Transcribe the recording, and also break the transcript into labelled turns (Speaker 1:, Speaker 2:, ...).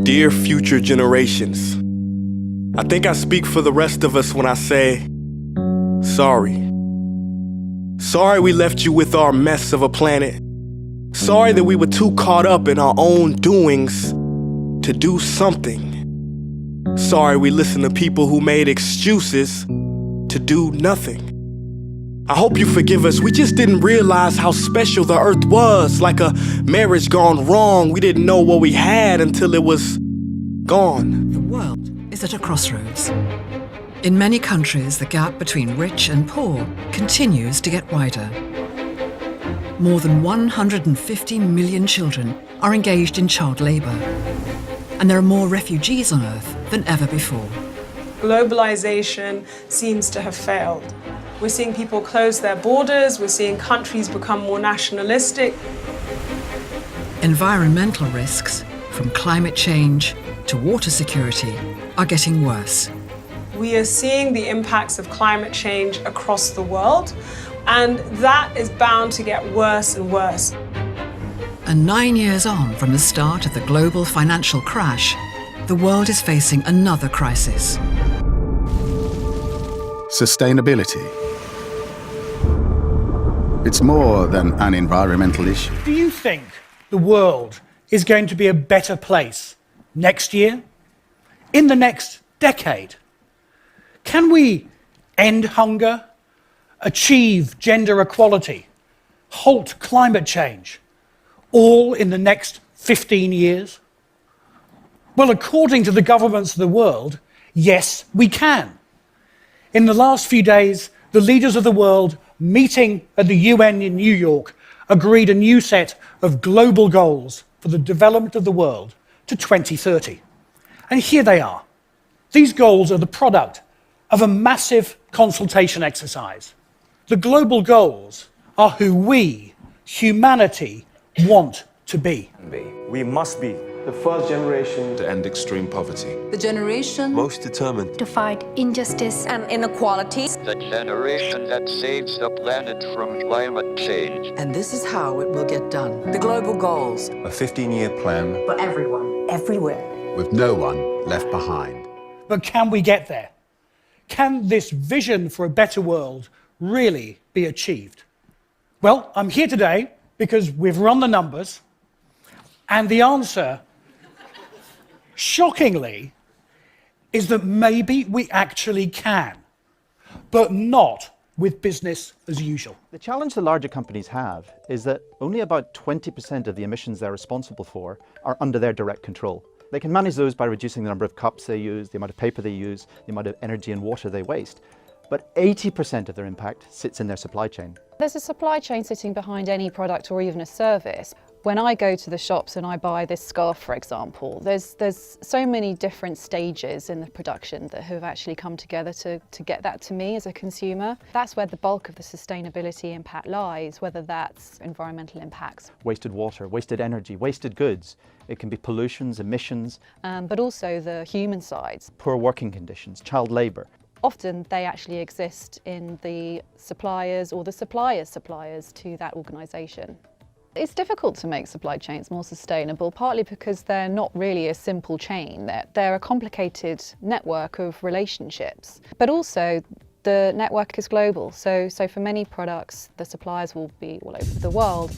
Speaker 1: Dear future generations, I think I speak for the rest of us when I say, sorry. Sorry we left you with our mess of a planet. Sorry that we were too caught up in our own doings to do something. Sorry we listened to people who made excuses to do nothing. I hope you forgive us. We just didn't realize how special the earth was. Like a marriage gone wrong. We didn't know what we had until it was gone.
Speaker 2: The world is at a crossroads. In many countries, the gap between rich and poor continues to get wider. More than 150 million children are engaged in child labour. And there are more refugees on Earth than ever before.
Speaker 3: Globalization seems to have failed. We're seeing people close their borders, we're seeing countries become more nationalistic.
Speaker 2: Environmental risks, from climate change to water security, are getting worse.
Speaker 3: We are seeing the impacts of climate change across the world, and that is bound to get worse and worse.
Speaker 2: And 9 years on from the start of the global financial crash, the world is facing another crisis.
Speaker 4: Sustainability. It's more than an environmental issue.
Speaker 5: Do you think the world is going to be a better place next year? In the next decade? Can we end hunger, achieve gender equality, halt climate change, all in the next 15 years? Well, according to the governments of the world, yes, we can. In the last few days, the leaders of the world meeting at the UN in New York agreed a new set of global goals for the development of the world to 2030. And here they are. These goals are the product of a massive consultation exercise. The global goals are who we, humanity, want to be.
Speaker 6: We must be the first generation
Speaker 7: to end extreme poverty.
Speaker 8: The generation
Speaker 7: most determined
Speaker 9: to fight injustice
Speaker 10: and inequality.
Speaker 11: The generation that saves the planet from climate change.
Speaker 8: And this is how it will get done. The global goals.
Speaker 6: A 15-year plan
Speaker 10: for everyone, everywhere.
Speaker 4: With no one left behind.
Speaker 5: But can we get there? Can this vision for a better world really be achieved? Well, I'm here today because we've run the numbers, and the answer, shockingly, is that maybe we actually can, but not with business as usual.
Speaker 12: The challenge the larger companies have is that only about 20% of the emissions they're responsible for are under their direct control. They can manage those by reducing the number of cups they use, the amount of paper they use, the amount of energy and water they waste. But 80% of their impact sits in their supply chain.
Speaker 13: There's a supply chain sitting behind any product or even a service. When I go to the shops and I buy this scarf, for example, there's so many different stages in the production that have actually come together to get that to me as a consumer. That's where the bulk of the sustainability impact lies, whether that's environmental impacts.
Speaker 12: Wasted water, wasted energy, wasted goods. It can be pollutions, emissions.
Speaker 13: But also the human sides.
Speaker 12: Poor working conditions, child labour.
Speaker 13: Often they actually exist in the suppliers or the suppliers' suppliers to that organisation. It's difficult to make supply chains more sustainable, partly because they're not really a simple chain. They're a complicated network of relationships. But also, the network is global, so for many products, the suppliers will be all over the world.